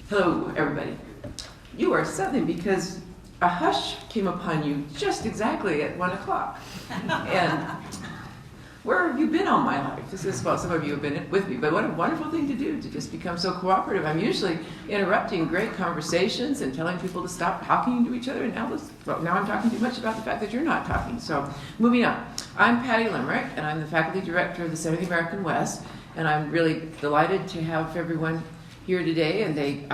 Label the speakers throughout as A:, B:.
A: Hello, everybody. You are Southern because a hush came upon you just exactly at 1 o'clock. And where have you been all my life? This is, well, some of you have been with me, but what a wonderful thing to do, to just become so cooperative. I'm usually interrupting great conversations and telling people to stop talking to each other, and now I'm talking too much about the fact that you're not talking. So, moving on. I'm Patty Limerick, and I'm the faculty director of the Center of the American West, and I'm really delighted to have everyone here today, and they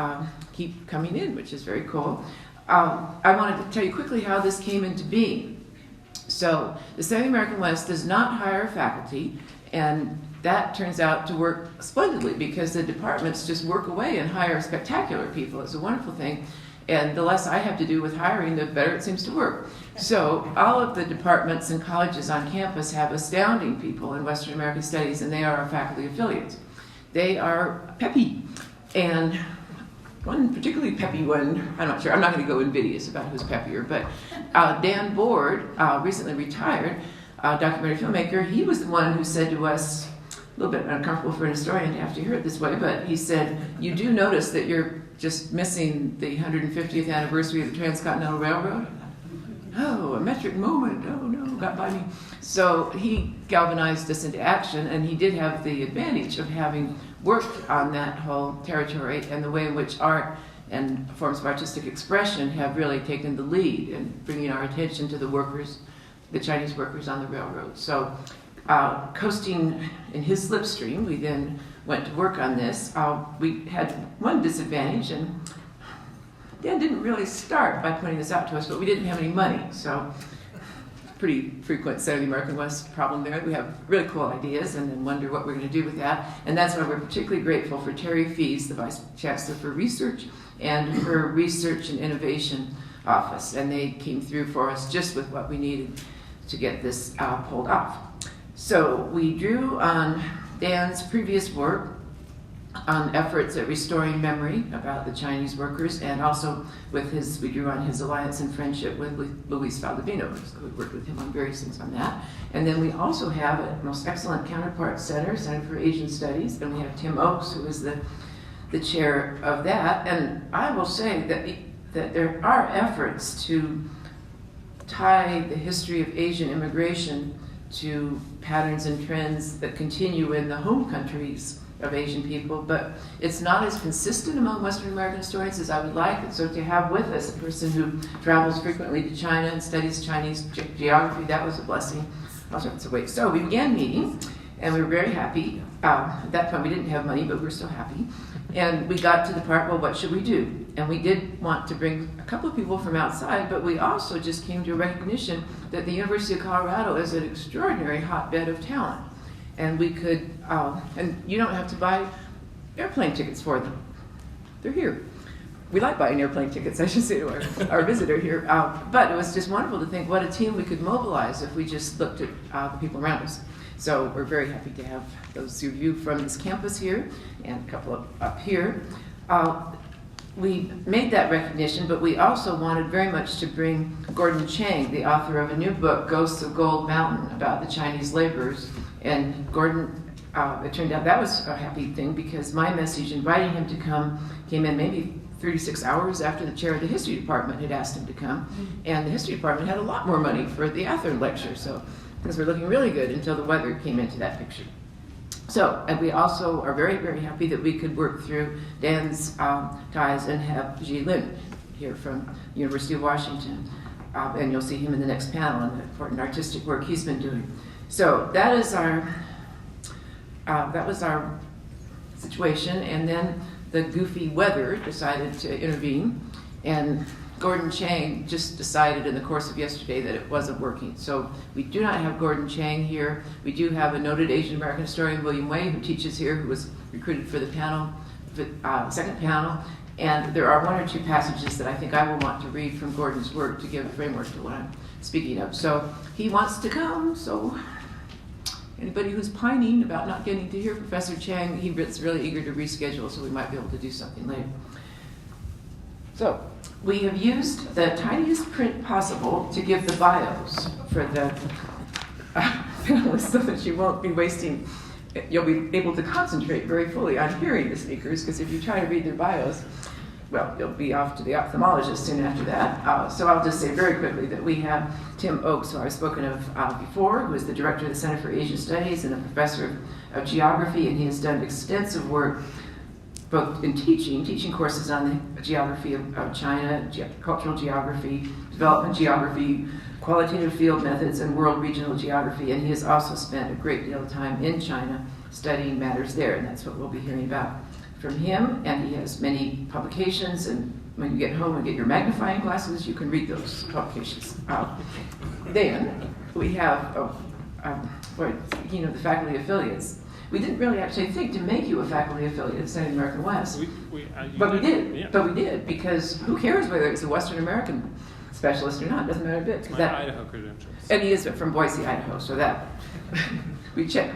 A: keep coming in, which is very cool. I wanted to tell you quickly how this came into being. So the Center of the American West does not hire faculty, and that turns out to work splendidly because the departments just work away and hire spectacular people. It's a wonderful thing, and the less I have to do with hiring, the better it seems to work. So all of the departments and colleges on campus have astounding people in Western American Studies, and they are our faculty affiliates. They are peppy. And one particularly peppy one, I'm not sure, I'm not going to go invidious about who's peppier, but Dan Board, recently retired, documentary filmmaker, he was the one who said to us, a little bit uncomfortable for an historian to have to hear it this way, but he said, you do notice that you're just missing the 150th anniversary of the Transcontinental Railroad? Oh, a metric moment, oh no, got by me. So he galvanized us into action, and he did have the advantage of having worked on that whole territory and the way in which art and forms of artistic expression have really taken the lead in bringing our attention to the workers, the Chinese workers on the railroad. So coasting in his slipstream, we then went to work on this. We had one disadvantage, and Dan didn't really start by pointing this out to us, but we didn't have any money. So pretty frequent Center of the American West problem there. We have really cool ideas and then wonder what we're going to do with that. And that's why we're particularly grateful for Terry Fees, the Vice Chancellor for Research, and her Research and Innovation Office. And they came through for us just with what we needed to get this pulled off. So we drew on Dan's previous work on efforts at restoring memory about the Chinese workers, and also we drew on his alliance and friendship with Luis Valdivino. So we worked with him on various things on that. And then we also have a most excellent counterpart Center for Asian Studies, and we have Tim Oakes, who is the chair of that. And I will say that there are efforts to tie the history of Asian immigration to patterns and trends that continue in the home countries of Asian people, but it's not as consistent among Western American historians as I would like. And so to have with us a person who travels frequently to China and studies Chinese geography, that was a blessing. So we began meeting, and we were very happy. At that point we didn't have money, but we were still happy. And we got to the part, well, what should we do? And we did want to bring a couple of people from outside, but we also just came to a recognition that the University of Colorado is an extraordinary hotbed of talent. And we could, and you don't have to buy airplane tickets for them. They're here. We like buying airplane tickets, I should say to our visitor here. But it was just wonderful to think what a team we could mobilize if we just looked at the people around us. So we're very happy to have those of you from this campus here and a couple up here. We made that recognition, but we also wanted very much to bring Gordon Chang, the author of a new book, Ghosts of Gold Mountain, about the Chinese laborers. And Gordon, it turned out that was a happy thing because my message inviting him to come came in maybe 36 hours after the chair of the history department had asked him to come. And the history department had a lot more money for the Athern lecture, so things were looking really good until the weather came into that picture. So, and we also are very, very happy that we could work through Dan's ties and have Zhi Lin here from the University of Washington. And you'll see him in the next panel on the important artistic work he's been doing. So that was our situation, and then the goofy weather decided to intervene, and Gordon Chang just decided in the course of yesterday that it wasn't working. So we do not have Gordon Chang here. We do have a noted Asian American historian, William Wei, who teaches here, who was recruited for the panel, second panel. And there are one or two passages that I think I will want to read from Gordon's work to give a framework to what I'm speaking of. So he wants to come, so anybody who's pining about not getting to hear Professor Chang, he's really eager to reschedule, so we might be able to do something later. So we have used the tiniest print possible to give the bios for the panelists so that you won't be wasting, you'll be able to concentrate very fully on hearing the speakers, because if you try to read their bios, well, you'll be off to the ophthalmologist soon after that. So I'll just say very quickly that we have Tim Oakes, who I've spoken of before, who is the director of the Center for Asian Studies and a professor of geography, and he has done extensive work both in teaching courses on the geography of China, cultural geography, development geography, qualitative field methods, and world regional geography. And he has also spent a great deal of time in China studying matters there, and that's what we'll be hearing about from him. And he has many publications, and when you get home and get your magnifying glasses, you can read those publications. Then we have the faculty affiliates. We didn't really actually think to make you a faculty affiliate of Southern American West, but we did. Yeah. But we did, because who cares whether it's a Western American specialist or not? Doesn't matter a bit.
B: My Idaho credentials.
A: And he is from Boise, Idaho, so that we check.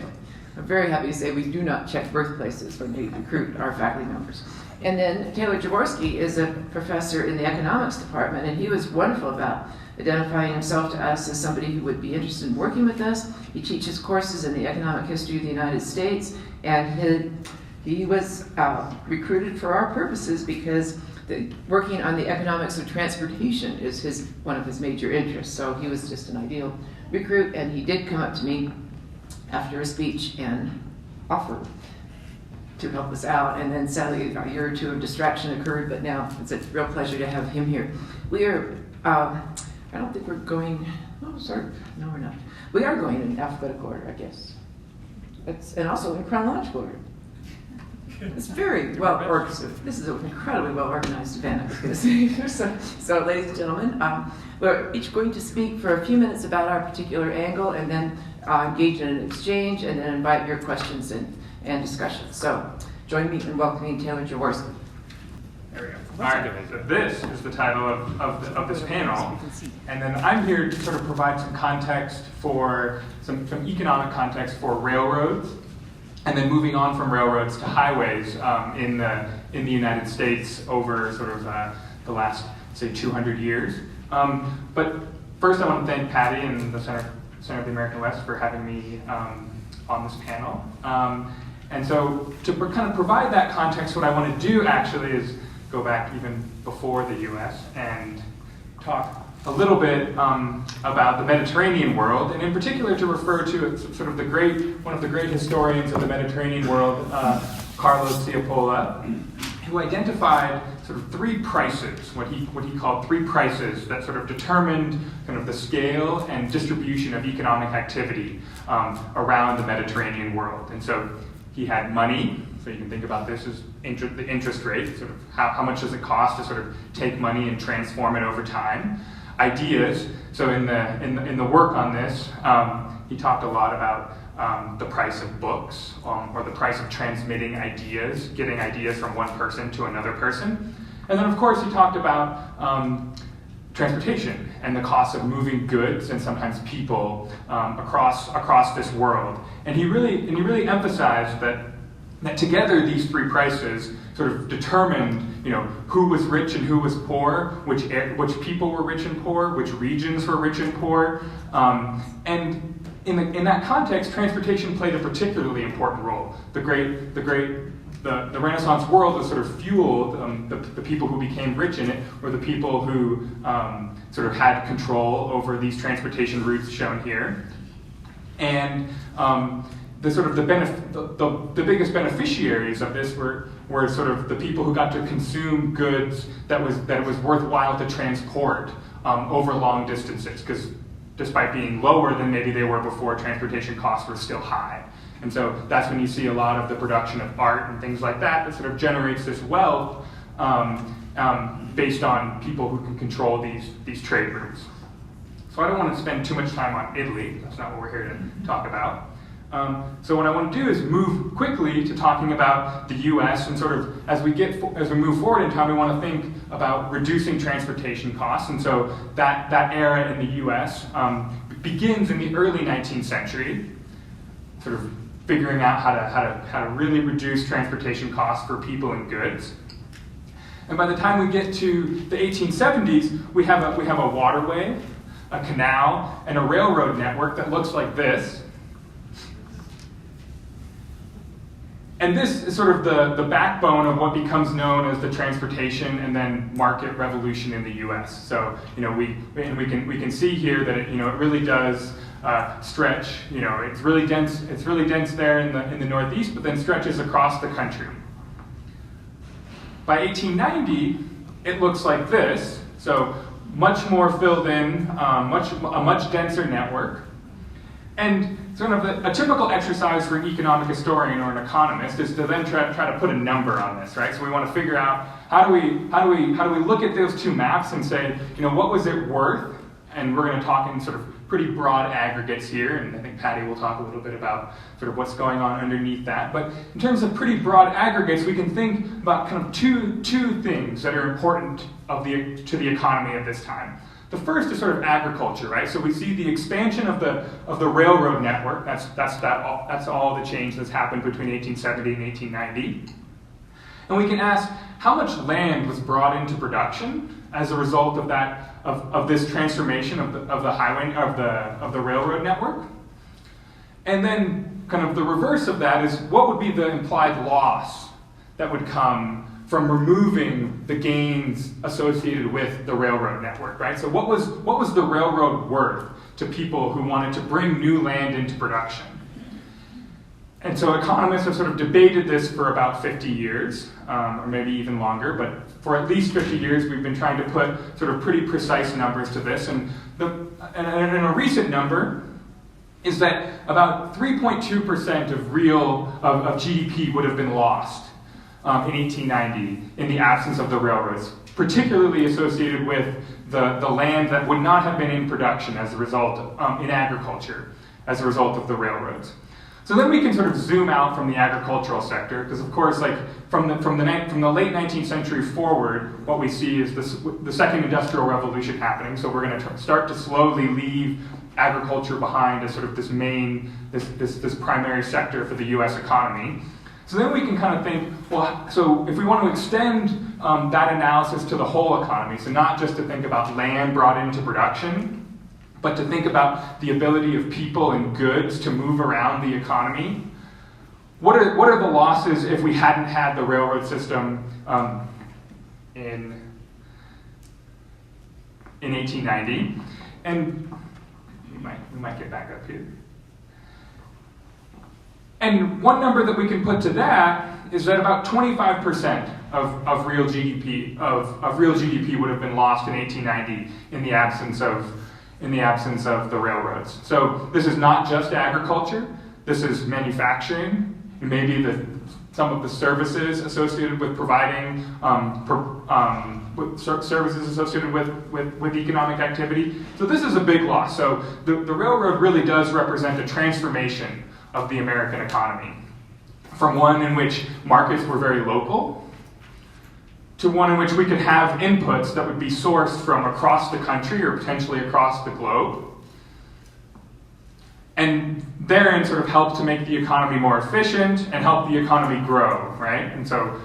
A: I'm very happy to say we do not check birthplaces when we recruit our faculty members. And then Taylor Jaworski is a professor in the economics department, and he was wonderful about identifying himself to us as somebody who would be interested in working with us. He teaches courses in the economic history of the United States, and he was recruited for our purposes because working on the economics of transportation is one of his major interests. So he was just an ideal recruit, and he did come up to me after a speech and offered to help us out. And then sadly, a year or two of distraction occurred, but now it's a real pleasure to have him here. We are, I don't think we're going, no, we're not. We are going in alphabetical order, I guess. And also in chronological order. It's very well organized. This is an incredibly well organized event, I was going to say. So, ladies and gentlemen, we're each going to speak for a few minutes about our particular angle, and then engage in an exchange, and then invite your questions and discussions. So, join me in welcoming Taylor Jaworski.
C: There we go. All right, so this is the title of this panel, and then I'm here to sort of provide some context for some economic context for railroads, and then moving on from railroads to highways in the United States over sort of the last, say, 200 years. But first, I want to thank Patty and the Center of the American West for having me on this panel. And so to kind of provide that context, what I want to do actually is go back even before the U.S. and talk a little bit about the Mediterranean world, and in particular to refer to sort of one of the great historians of the Mediterranean world, Carlo Ciappola, who identified sort of three prices, what he called three prices that sort of determined kind of the scale and distribution of economic activity around the Mediterranean world. And so he had money, so you can think about this as the interest rate, sort of how much does it cost to sort of take money and transform it over time. Ideas, so in the work on this, he talked a lot about the price of books, or the price of transmitting ideas, getting ideas from one person to another person. And then of course he talked about transportation and the cost of moving goods and sometimes people across this world. And he really emphasized that together these three prices sort of determined, who was rich and who was poor, which people were rich and poor, which regions were rich and poor, and in that context, transportation played a particularly important role. The Renaissance world was sort of fueled. The people who became rich in it were the people who sort of had control over these transportation routes shown here, and the biggest beneficiaries of this were sort of the people who got to consume goods that it was worthwhile to transport over long distances, because despite being lower than maybe they were before, transportation costs were still high. And so that's when you see a lot of the production of art and things like that sort of generates this wealth based on people who can control these trade routes. So I don't want to spend too much time on Italy. That's not what we're here to talk about. So what I want to do is move quickly to talking about the U.S. and sort of as we move forward in time, we want to think about reducing transportation costs. And so that era in the U.S. Begins in the early 19th century, sort of figuring out how to really reduce transportation costs for people and goods. And by the time we get to the 1870s, we have a waterway, a canal, and a railroad network that looks like this. And this is sort of the backbone of what becomes known as the transportation and then market revolution in the U.S. So, we can see here that it really does stretch. It's really dense. It's really dense there in the Northeast, but then stretches across the country. By 1890, it looks like this. So much more filled in, a much denser network. And sort of a typical exercise for an economic historian or an economist is to then try to put a number on this, right? So we want to figure out how do we look at those two maps and say, what was it worth? And we're going to talk in sort of pretty broad aggregates here, and I think Patty will talk a little bit about sort of what's going on underneath that. But in terms of pretty broad aggregates, we can think about kind of two things that are important to the economy at this time. The first is sort of agriculture, right? So we see the expansion of the railroad network. That's all the change that's happened between 1870 and 1890. And we can ask how much land was brought into production as a result of that of this transformation of the highway of the railroad network. And then kind of the reverse of that is what would be the implied loss that would come from removing the gains associated with the railroad network, right? So what was the railroad worth to people who wanted to bring new land into production? And so economists have sort of debated this for about 50 years, or maybe even longer, but for at least 50 years we've been trying to put sort of pretty precise numbers to this. And a recent number is that about 3.2% of GDP would have been lost in 1890 in the absence of the railroads, particularly associated with the land that would not have been in production as a result in agriculture as a result of the railroads. So then we can sort of zoom out from the agricultural sector, because of course, like from the late 19th century forward, what we see is the second industrial revolution happening. So we're going to start to slowly leave agriculture behind as sort of this primary sector for the U.S. economy. So then we can kind of think, well, so if we want to extend that analysis to the whole economy, so not just to think about land brought into production, but to think about the ability of people and goods to move around the economy. What are the losses if we hadn't had the railroad system in 1890? And we might get back up here. And one number that we can put to that is that about 25% of real GDP would have been lost in 1890 in the absence of the railroads. So this is not just agriculture. This is manufacturing. And maybe some of the services associated with providing services associated with economic activity. So this is a big loss. So the railroad really does represent a transformation of the American economy, from one in which markets were very local to one in which we could have inputs that would be sourced from across the country or potentially across the globe, and therein sort of help to make the economy more efficient and help the economy grow, right? And so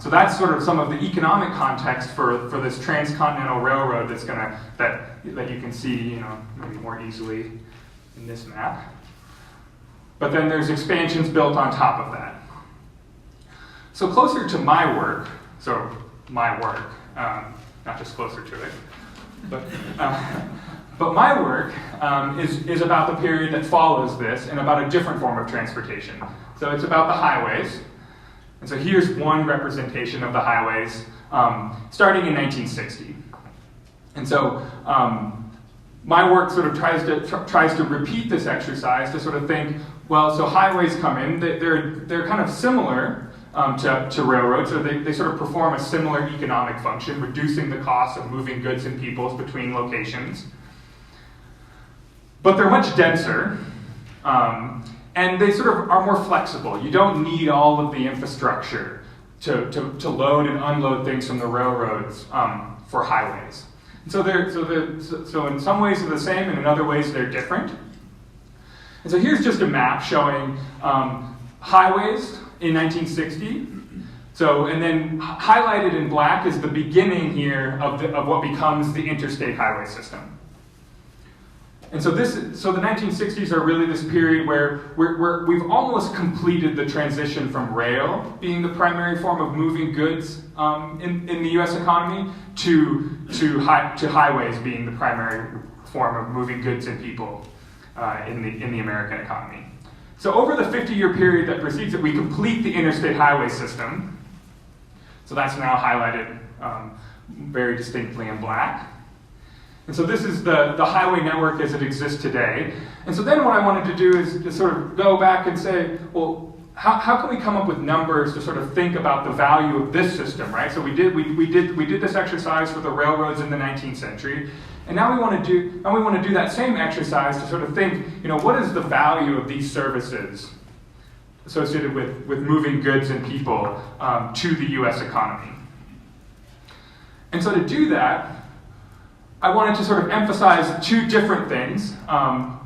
C: that's sort of some of the economic context for this Transcontinental Railroad that you can see, maybe more easily in this map. But then there's expansions built on top of that. So closer to my work, not just closer to it, but my work is about the period that follows this and about a different form of transportation. So it's about the highways. And so here's one representation of the highways starting in 1960. And so my work sort of tries to repeat this exercise to sort of think, well, so highways come in, they're kind of similar to railroads, so they sort of perform a similar economic function, reducing the cost of moving goods and peoples between locations. But they're much denser, and they sort of are more flexible. You don't need all of the infrastructure to load and unload things from the railroads for highways. And so in some ways they're the same, and in other ways they're different. And so here's just a map showing highways in 1960. So, and then highlighted in black is the beginning here of what becomes the interstate highway system. And so the 1960s are really this period where we've almost completed the transition from rail being the primary form of moving goods in the U.S. economy to highways being the primary form of moving goods and people in the American economy. So over the 50-year period that precedes it, we complete the interstate highway system. So that's now highlighted very distinctly in black. And so this is the highway network as it exists today. And so then what I wanted to do is to sort of go back and say, well, how can we come up with numbers to sort of think about the value of this system, right? So we did this exercise for the railroads in the 19th century. And now we want to do that same exercise to sort of think, what is the value of these services associated with moving goods and people to the U.S. economy? And so to do that, I wanted to sort of emphasize two different things.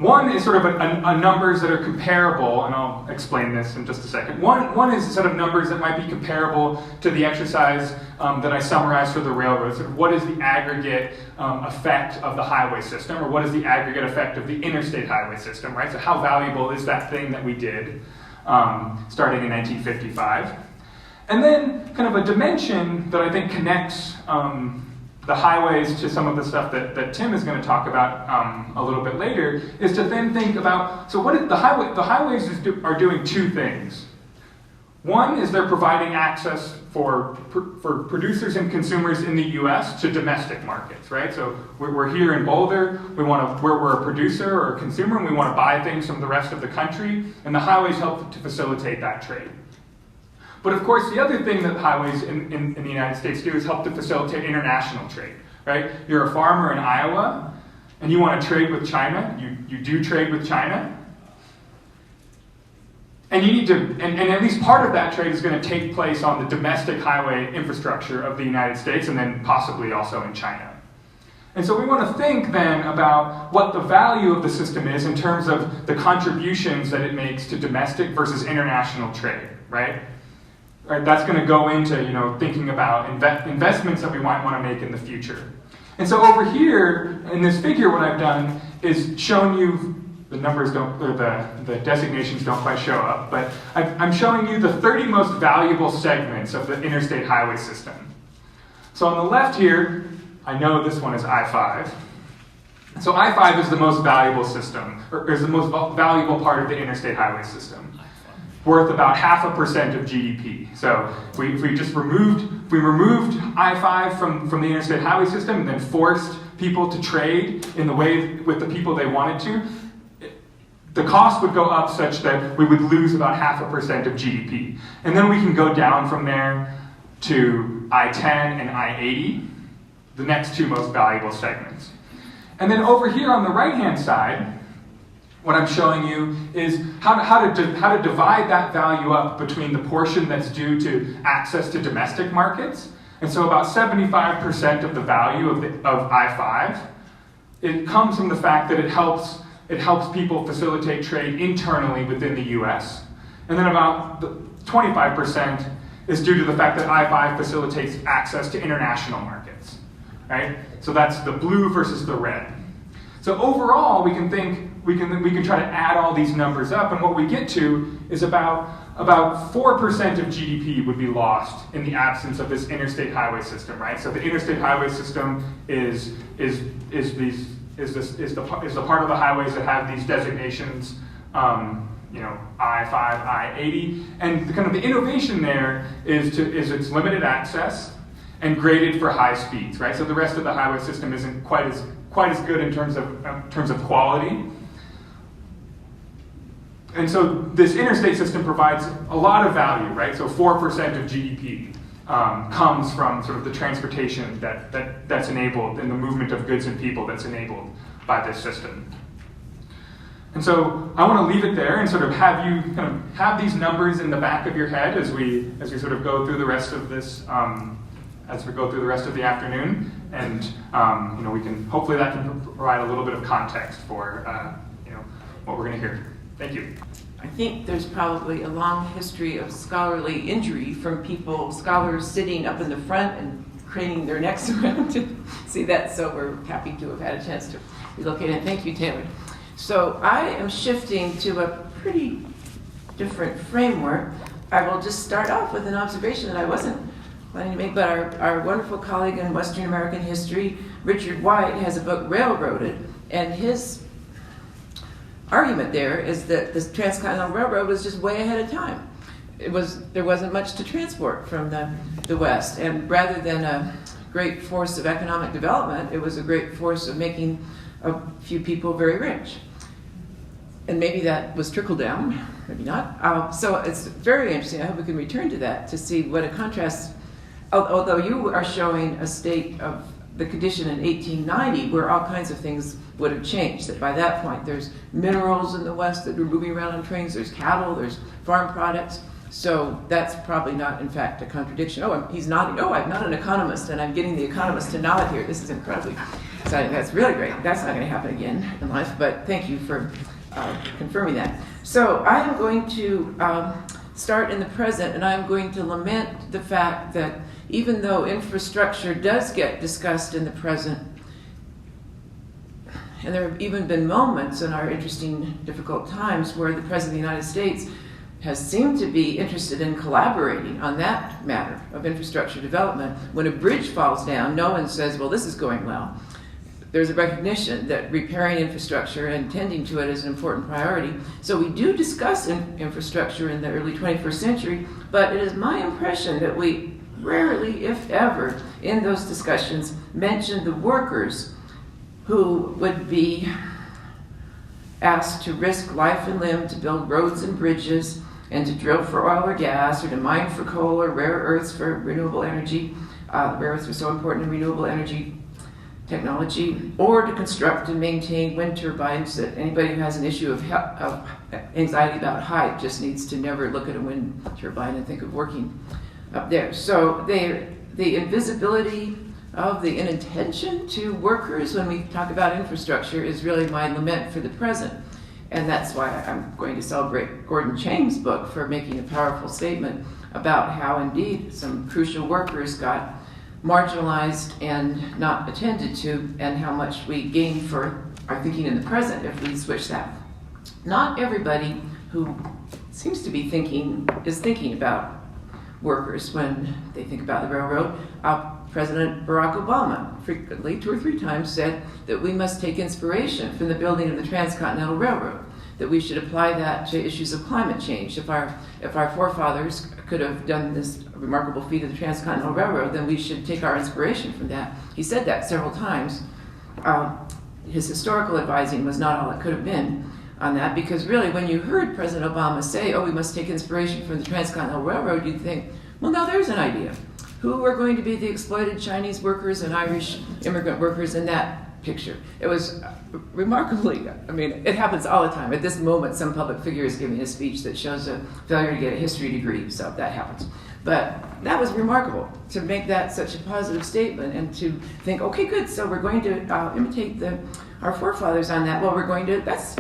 C: One is sort of a numbers that are comparable, and I'll explain this in just a second. One is a set of numbers that might be comparable to the exercise that I summarized for the railroads. Sort of what is the aggregate effect of the highway system, or what is the aggregate effect of the interstate highway system, right? So how valuable is that thing that we did starting in 1955? And then kind of a dimension that I think connects the highways to some of the stuff that Tim is going to talk about a little bit later, is to then think about, so what is the highways are doing two things. One is they're providing access for producers and consumers in the U.S. to domestic markets, right? So we're here in Boulder, we're a producer or a consumer, and we want to buy things from the rest of the country, and the highways help to facilitate that trade. But of course, the other thing that highways in the United States do is help to facilitate international trade, right? You're a farmer in Iowa, and you want to trade with China. You do trade with China. And you need to, and at least part of that trade is going to take place on the domestic highway infrastructure of the United States, and then possibly also in China. And so we want to think then about what the value of the system is in terms of the contributions that it makes to domestic versus international trade, right? Right, that's going to go into thinking about investments that we might want to make in the future. And so over here in this figure, what I've done is shown you the numbers don't, or the designations don't quite show up, but I'm showing you the 30 most valuable segments of the interstate highway system. So on the left here, I know this one is I-5. So I-5 is the most valuable system, or is the most valuable part of the interstate highway system. Worth about 0.5% of GDP. So if we removed I-5 from the interstate highway system and then forced people to trade in the way with the people they wanted to, the cost would go up such that we would lose about 0.5% of GDP. And then we can go down from there to I-10 and I-80, the next two most valuable segments. And then over here on the right-hand side, what I'm showing you is how to divide that value up between the portion that's due to access to domestic markets. And so about 75% of the value of I-5, it comes from the fact that it helps people facilitate trade internally within the US. And then about 25% is due to the fact that I-5 facilitates access to international markets, right? So that's the blue versus the red. So overall, we can try to add all these numbers up, and what we get to is about 4% of GDP would be lost in the absence of this interstate highway system, right? So the interstate highway system is the part of the highways that have these designations, I-5, I-80, and the innovation there is its limited access and graded for high speeds, right? So the rest of the highway system isn't quite as good in terms of quality. And so this interstate system provides a lot of value, right? So 4% of GDP comes from sort of the transportation that's enabled and the movement of goods and people that's enabled by this system. And so I want to leave it there and sort of have you kind of have these numbers in the back of your head as we sort of go through the rest of this, as we go through the rest of the afternoon, and we can hopefully that can provide a little bit of context for what we're going to hear. Thank you.
A: I think there's probably a long history of scholarly injury from scholars sitting up in the front and craning their necks around to see that. So we're happy to have had a chance to be located in. Thank you, Taylor. So I am shifting to a pretty different framework. I will just start off with an observation that I wasn't planning to make, but our wonderful colleague in Western American history, Richard White, has a book, Railroaded, and his argument there is that the Transcontinental Railroad was just way ahead of time. There wasn't much to transport from the West, and rather than a great force of economic development, it was a great force of making a few people very rich. And maybe that was trickle down, maybe not. So it's very interesting. I hope we can return to that to see what a contrast, although you are showing a state of the condition in 1890 where all kinds of things would have changed. That by that point there's minerals in the West that were moving around on trains, there's cattle, there's farm products. So that's probably not, in fact, a contradiction. Oh, he's nodding. Oh, I'm not an economist, and I'm getting the economist to nod here. This is incredibly exciting. That's really great. That's not going to happen again in life, but thank you for confirming that. So I am going to start in the present, and I'm going to lament the fact that even though infrastructure does get discussed in the present, and there have even been moments in our interesting, difficult times where the President of the United States has seemed to be interested in collaborating on that matter of infrastructure development. When a bridge falls down, no one says, well, this is going well. There's a recognition that repairing infrastructure and tending to it is an important priority. So we do discuss infrastructure in the early 21st century, but it is my impression that we rarely, if ever, in those discussions mention the workers who would be asked to risk life and limb to build roads and bridges and to drill for oil or gas or to mine for coal or rare earths for renewable energy. Rare earths are so important in renewable energy technology, or to construct and maintain wind turbines. That anybody who has an issue of anxiety about height just needs to never look at a wind turbine and think of working up there. So the invisibility of the inattention to workers when we talk about infrastructure is really my lament for the present. And that's why I'm going to celebrate Gordon Chang's book for making a powerful statement about how indeed some crucial workers got marginalized and not attended to, and how much we gain for our thinking in the present if we switch that. Not everybody who seems to be thinking is thinking about workers when they think about the railroad. President Barack Obama frequently, 2 or 3 times, said that we must take inspiration from the building of the Transcontinental Railroad, that we should apply that to issues of climate change. If our forefathers could have done this remarkable feat of the Transcontinental Railroad, then we should take our inspiration from that. He said that several times. His historical advising was not all it could have been on that, because really when you heard President Obama say, oh, we must take inspiration from the Transcontinental Railroad, you'd think, well, now there's an idea. Who are going to be the exploited Chinese workers and Irish immigrant workers in that picture? It was remarkably, I mean, it happens all the time. At this moment, some public figure is giving a speech that shows a failure to get a history degree, so that happens. But that was remarkable, to make that such a positive statement and to think, okay, good, so we're going to imitate our forefathers on that. Well, we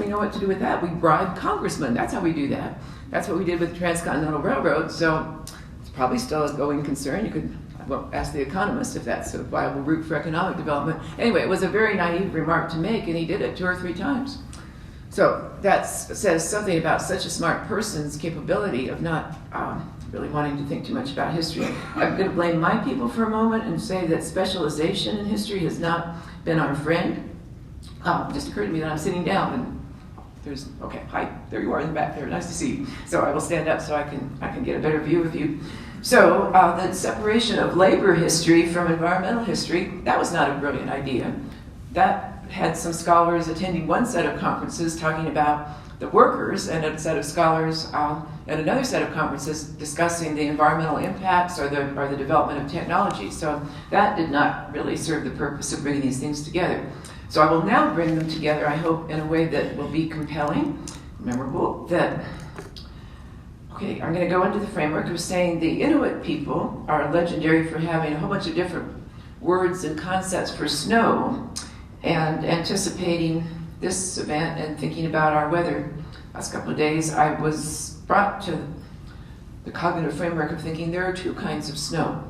A: know what to do with that. We bribe congressmen. That's how we do that. That's what we did with the Transcontinental Railroad. So it's probably still a going concern. I won't ask the economist if that's a viable route for economic development. Anyway, it was a very naive remark to make, and he did it 2 or 3 times. So that says something about such a smart person's capability of not really wanting to think too much about history. I'm going to blame my people for a moment and say that specialization in history has not been our friend. It just occurred to me that I'm sitting down and hi, there you are in the back there, nice to see you. So I will stand up so I can get a better view of you. So the separation of labor history from environmental history, that was not a brilliant idea. That had some scholars attending one set of conferences talking about the workers, and a set of scholars at another set of conferences discussing the environmental impacts or the development of technology. So that did not really serve the purpose of bringing these things together. So I will now bring them together, I hope, in a way that will be compelling, memorable, I'm going to go into the framework of saying the Inuit people are legendary for having a whole bunch of different words and concepts for snow, and anticipating this event and thinking about our weather last couple of days, I was brought to the cognitive framework of thinking there are 2 kinds of snow,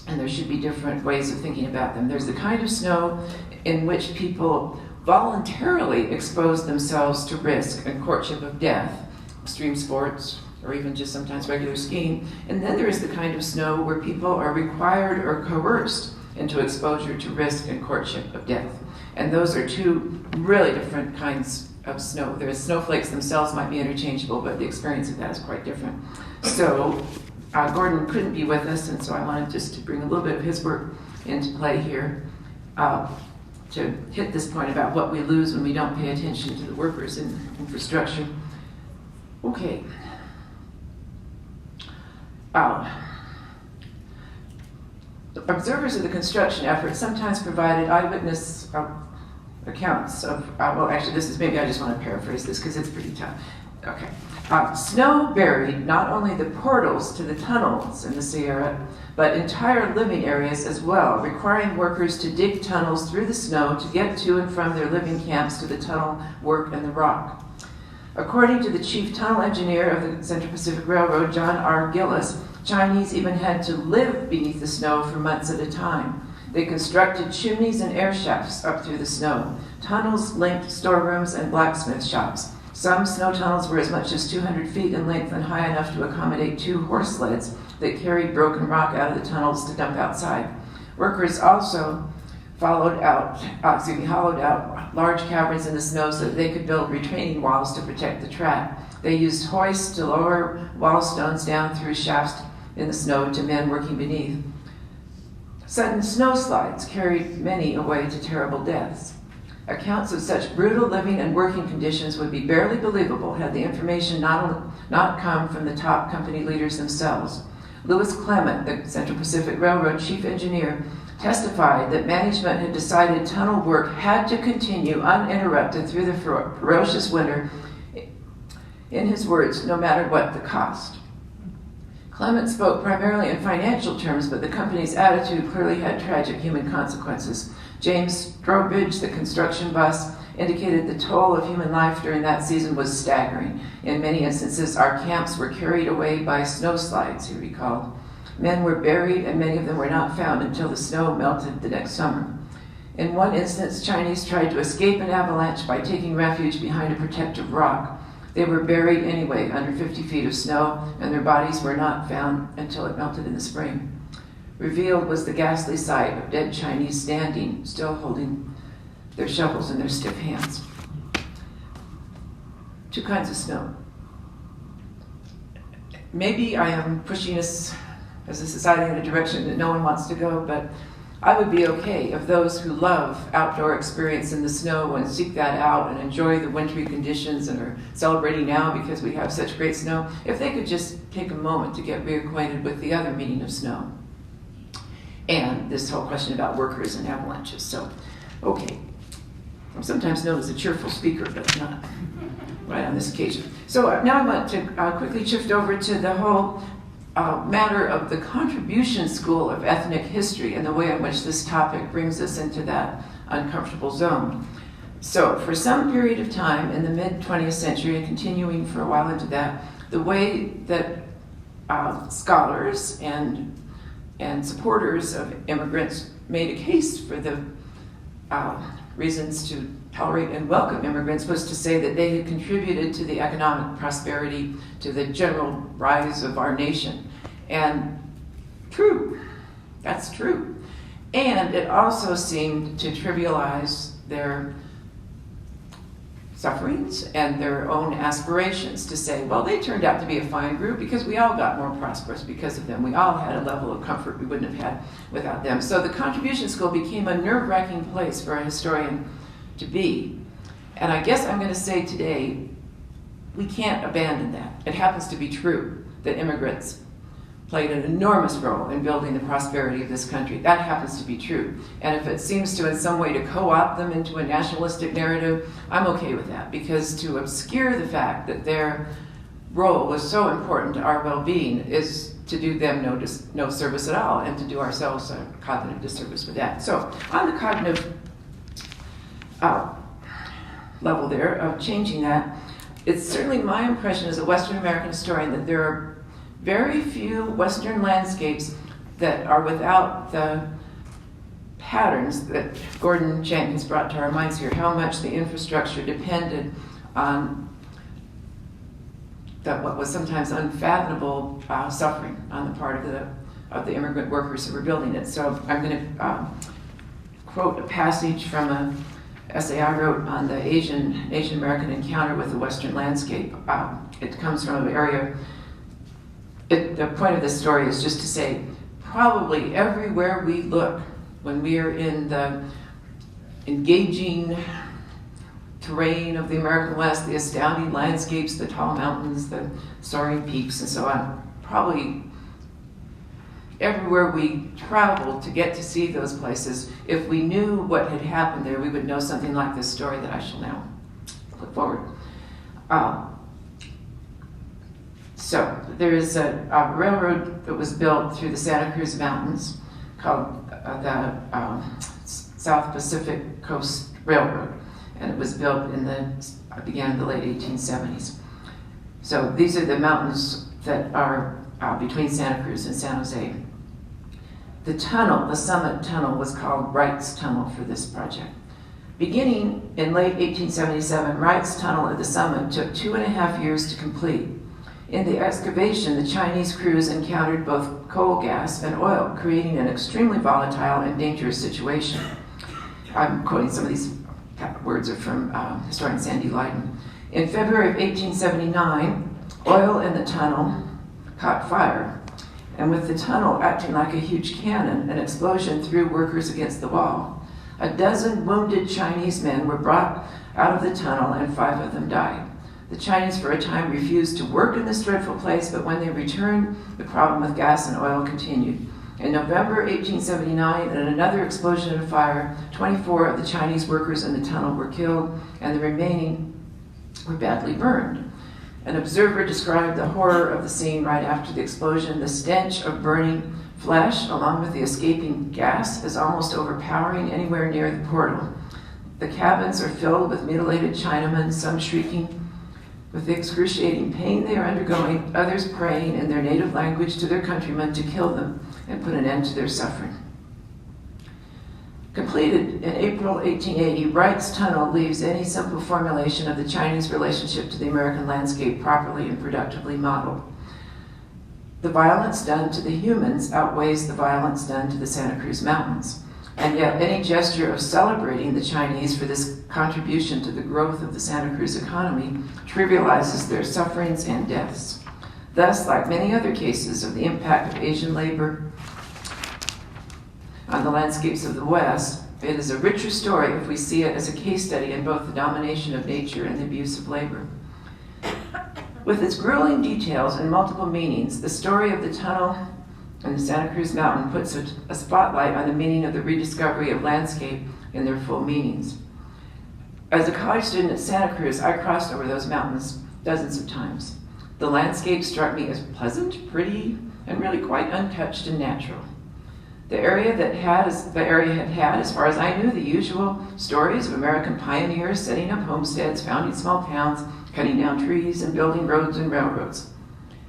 A: and there should be different ways of thinking about them. There's the kind of snow in which people voluntarily exposed themselves to risk and courtship of death, extreme sports, or even just sometimes regular skiing. And then there is the kind of snow where people are required or coerced into exposure to risk and courtship of death. And those are two really different kinds of snow. The snowflakes themselves might be interchangeable, but the experience of that is quite different. So Gordon couldn't be with us, and so I wanted just to bring a little bit of his work into play here to hit this point about what we lose when we don't pay attention to the workers in infrastructure. Okay. Observers of the construction effort sometimes provided eyewitness accounts of, well, actually, this is, maybe I just want to paraphrase this because it's pretty tough. Okay. Snow buried not only the portals to the tunnels in the Sierra, but entire living areas as well, requiring workers to dig tunnels through the snow to get to and from their living camps to the tunnel work in the rock. According to the chief tunnel engineer of the Central Pacific Railroad, John R. Gillis, Chinese even had to live beneath the snow for months at a time. They constructed chimneys and air shafts up through the snow. Tunnels linked storerooms and blacksmith shops. Some snow tunnels were as much as 200 feet in length and high enough to accommodate 2 horse sleds that carried broken rock out of the tunnels to dump outside. Workers also hollowed out large caverns in the snow so that they could build retaining walls to protect the track. They used hoists to lower wall stones down through shafts in the snow to men working beneath. Sudden snowslides carried many away to terrible deaths. Accounts of such brutal living and working conditions would be barely believable had the information not come from the top company leaders themselves. Louis Clement, the Central Pacific Railroad chief engineer, testified that management had decided tunnel work had to continue uninterrupted through the ferocious winter, in his words, no matter what the cost. Clement spoke primarily in financial terms, but the company's attitude clearly had tragic human consequences. James Strobridge, the construction boss, indicated the toll of human life during that season was staggering. In many instances, our camps were carried away by snowslides, he recalled. Men were buried, and many of them were not found until the snow melted the next summer. In one instance, Chinese tried to escape an avalanche by taking refuge behind a protective rock. They were buried anyway, under 50 feet of snow, and their bodies were not found until it melted in the spring. Revealed was the ghastly sight of dead Chinese standing, still holding their shovels in their stiff hands. 2 kinds of snow. Maybe I am pushing us as a society in a direction that no one wants to go, but I would be okay if those who love outdoor experience in the snow and seek that out and enjoy the wintry conditions and are celebrating now because we have such great snow, if they could just take a moment to get reacquainted with the other meaning of snow and this whole question about workers and avalanches. So, okay. I'm sometimes known as a cheerful speaker, but not right on this occasion. So now I want to quickly shift over to the whole matter of the contribution school of ethnic history and the way in which this topic brings us into that uncomfortable zone. So for some period of time in the mid-20th century and continuing for a while into that, the way that scholars and supporters of immigrants made a case for the reasons to tolerate and welcome immigrants was to say that they had contributed to the economic prosperity, to the general rise of our nation. And true, that's true. And it also seemed to trivialize their sufferings and their own aspirations, to say, well, they turned out to be a fine group because we all got more prosperous because of them. We all had a level of comfort we wouldn't have had without them. So the contribution school became a nerve-wracking place for a historian to be. And I guess I'm going to say today, we can't abandon that. It happens to be true that immigrants played an enormous role in building the prosperity of this country. That happens to be true. And if it seems to in some way to co-opt them into a nationalistic narrative, I'm okay with that, because to obscure the fact that their role was so important to our well-being is to do them no service at all, and to do ourselves a cognitive disservice with that. So on the cognitive level there of changing that, it's certainly my impression as a Western American historian that there are very few Western landscapes that are without the patterns that Gordon Schenk has brought to our minds here, how much the infrastructure depended on what was sometimes unfathomable suffering on the part of the immigrant workers who were building it. So I'm going to quote a passage from an essay I wrote on the Asian American encounter with the Western landscape. It comes from an area. The point of this story is just to say, probably everywhere we look, when we are in the engaging terrain of the American West, the astounding landscapes, the tall mountains, the soaring peaks, and so on, probably everywhere we traveled to get to see those places, if we knew what had happened there, we would know something like this story that I shall now put forward. So there is a railroad that was built through the Santa Cruz Mountains called the South Pacific Coast Railroad, and it was built began in the late 1870s. So these are the mountains that are between Santa Cruz and San Jose. The tunnel, the summit tunnel, was called Wright's Tunnel for this project. Beginning in late 1877, Wright's Tunnel at the summit took 2.5 years to complete. In the excavation, the Chinese crews encountered both coal gas and oil, creating an extremely volatile and dangerous situation. I'm quoting some of these words are from historian Sandy Leyden. In February of 1879, oil in the tunnel caught fire, and with the tunnel acting like a huge cannon, an explosion threw workers against the wall. 12 wounded Chinese men were brought out of the tunnel, and 5 of them died. The Chinese for a time refused to work in this dreadful place, but when they returned, the problem with gas and oil continued. In November 1879, in another explosion of fire, 24 of the Chinese workers in the tunnel were killed, and the remaining were badly burned. An observer described the horror of the scene right after the explosion. The stench of burning flesh, along with the escaping gas, is almost overpowering anywhere near the portal. The cabins are filled with mutilated Chinamen, some shrieking with the excruciating pain they are undergoing, others praying in their native language to their countrymen to kill them and put an end to their suffering. Completed in April 1880, Wright's Tunnel leaves any simple formulation of the Chinese relationship to the American landscape properly and productively modeled. The violence done to the humans outweighs the violence done to the Santa Cruz Mountains. And yet any gesture of celebrating the Chinese for this contribution to the growth of the Santa Cruz economy trivializes their sufferings and deaths. Thus, like many other cases of the impact of Asian labor on the landscapes of the West, it is a richer story if we see it as a case study in both the domination of nature and the abuse of labor. With its grueling details and multiple meanings, the story of the tunnel and the Santa Cruz Mountain puts a spotlight on the meaning of the rediscovery of landscape in their full meanings. As a college student at Santa Cruz, I crossed over those mountains dozens of times. The landscape struck me as pleasant, pretty, and really quite untouched and natural. The area had had, as far as I knew, the usual stories of American pioneers setting up homesteads, founding small towns, cutting down trees, and building roads and railroads.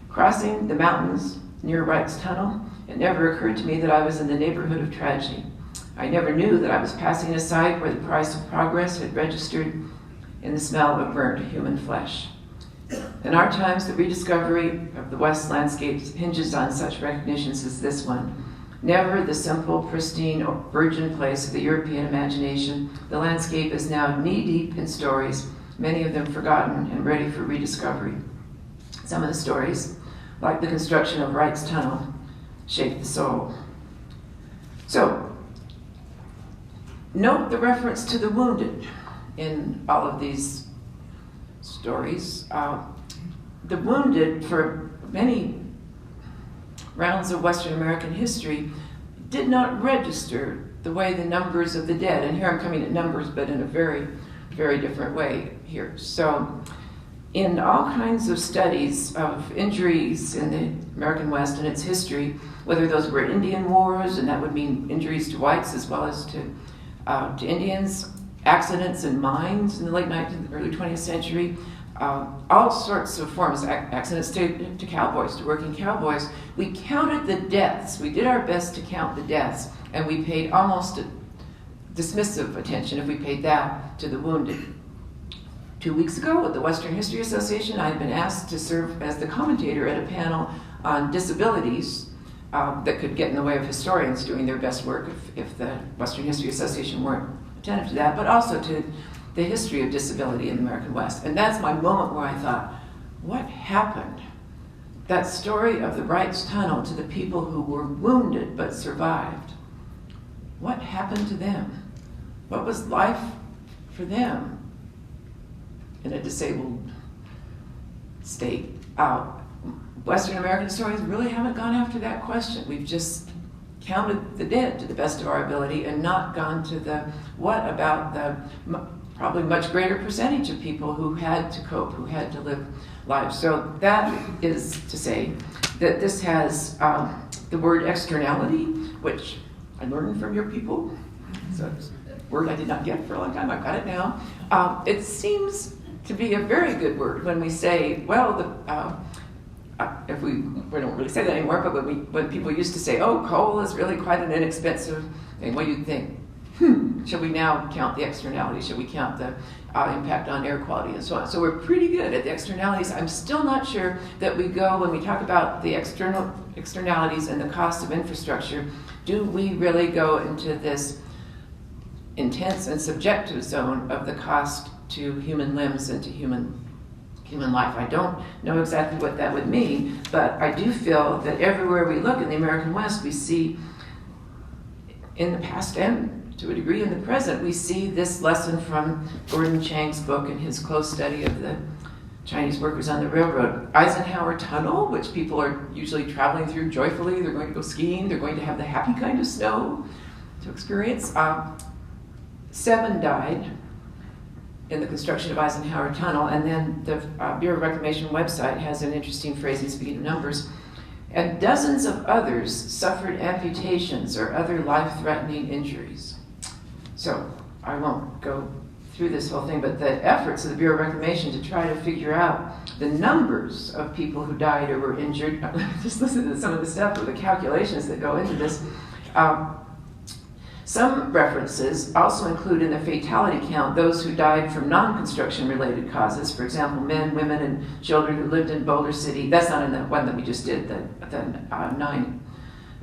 A: Crossing the mountains near Wright's Tunnel, it never occurred to me that I was in the neighborhood of tragedy. I never knew that I was passing a site where the price of progress had registered in the smell of burnt human flesh. In our times, the rediscovery of the West landscapes hinges on such recognitions as this one. Never the simple, pristine, or virgin place of the European imagination, the landscape is now knee-deep in stories, many of them forgotten and ready for rediscovery. Some of the stories, like the construction of Wright's Tunnel, shake the soul. So, note the reference to the wounded in all of these stories. The wounded, for many rounds of Western American history, did not register the way the numbers of the dead, and here I'm coming at numbers, but in a very, very different way here. So, in all kinds of studies of injuries in the American West and its history, whether those were Indian wars, and that would mean injuries to whites as well as to Indians, accidents in mines in the late 19th, early 20th century, all sorts of forms, accidents to cowboys, to working cowboys. We counted the deaths. We did our best to count the deaths, and we paid almost dismissive attention if we paid that to the wounded. 2 weeks ago at the Western History Association, I had been asked to serve as the commentator at a panel on disabilities that could get in the way of historians doing their best work if the Western History Association weren't attentive to that, but also to the history of disability in the American West. And that's my moment where I thought, what happened? That story of the Wright's Tunnel to the people who were wounded but survived. What happened to them? What was life for them in a disabled state? Western American historians really haven't gone after that question. We've just counted the dead to the best of our ability and not gone to the what about the probably much greater percentage of people who had to cope, who had to live lives. So that is to say that this has the word externality, which I learned from your people. So it's a word I did not get for a long time. I've got it now. It seems to be a very good word when we say, well, if we don't really say that anymore, but when people used to say, oh, coal is really quite an inexpensive thing, well, you'd think, should we now count the externalities? Should we count the impact on air quality and so on? So we're pretty good at the externalities. I'm still not sure that we go, when we talk about the externalities and the cost of infrastructure, do we really go into this intense and subjective zone of the cost to human limbs and to human life? I don't know exactly what that would mean, but I do feel that everywhere we look in the American West, we see, in the past and to a degree in the present, we see this lesson from Gordon Chang's book and his close study of the Chinese workers on the railroad. Eisenhower Tunnel, which people are usually traveling through joyfully. They're going to go skiing. They're going to have the happy kind of snow to experience. 7 died in the construction of Eisenhower Tunnel, and then the Bureau of Reclamation website has an interesting phrasing, speaking of numbers, and dozens of others suffered amputations or other life-threatening injuries. So I won't go through this whole thing, but the efforts of the Bureau of Reclamation to try to figure out the numbers of people who died or were injured, just listen to some of the stuff or the calculations that go into this. Some references also include in the fatality count those who died from non-construction related causes. For example, men, women, and children who lived in Boulder City. That's not in the one that we just did, the 9.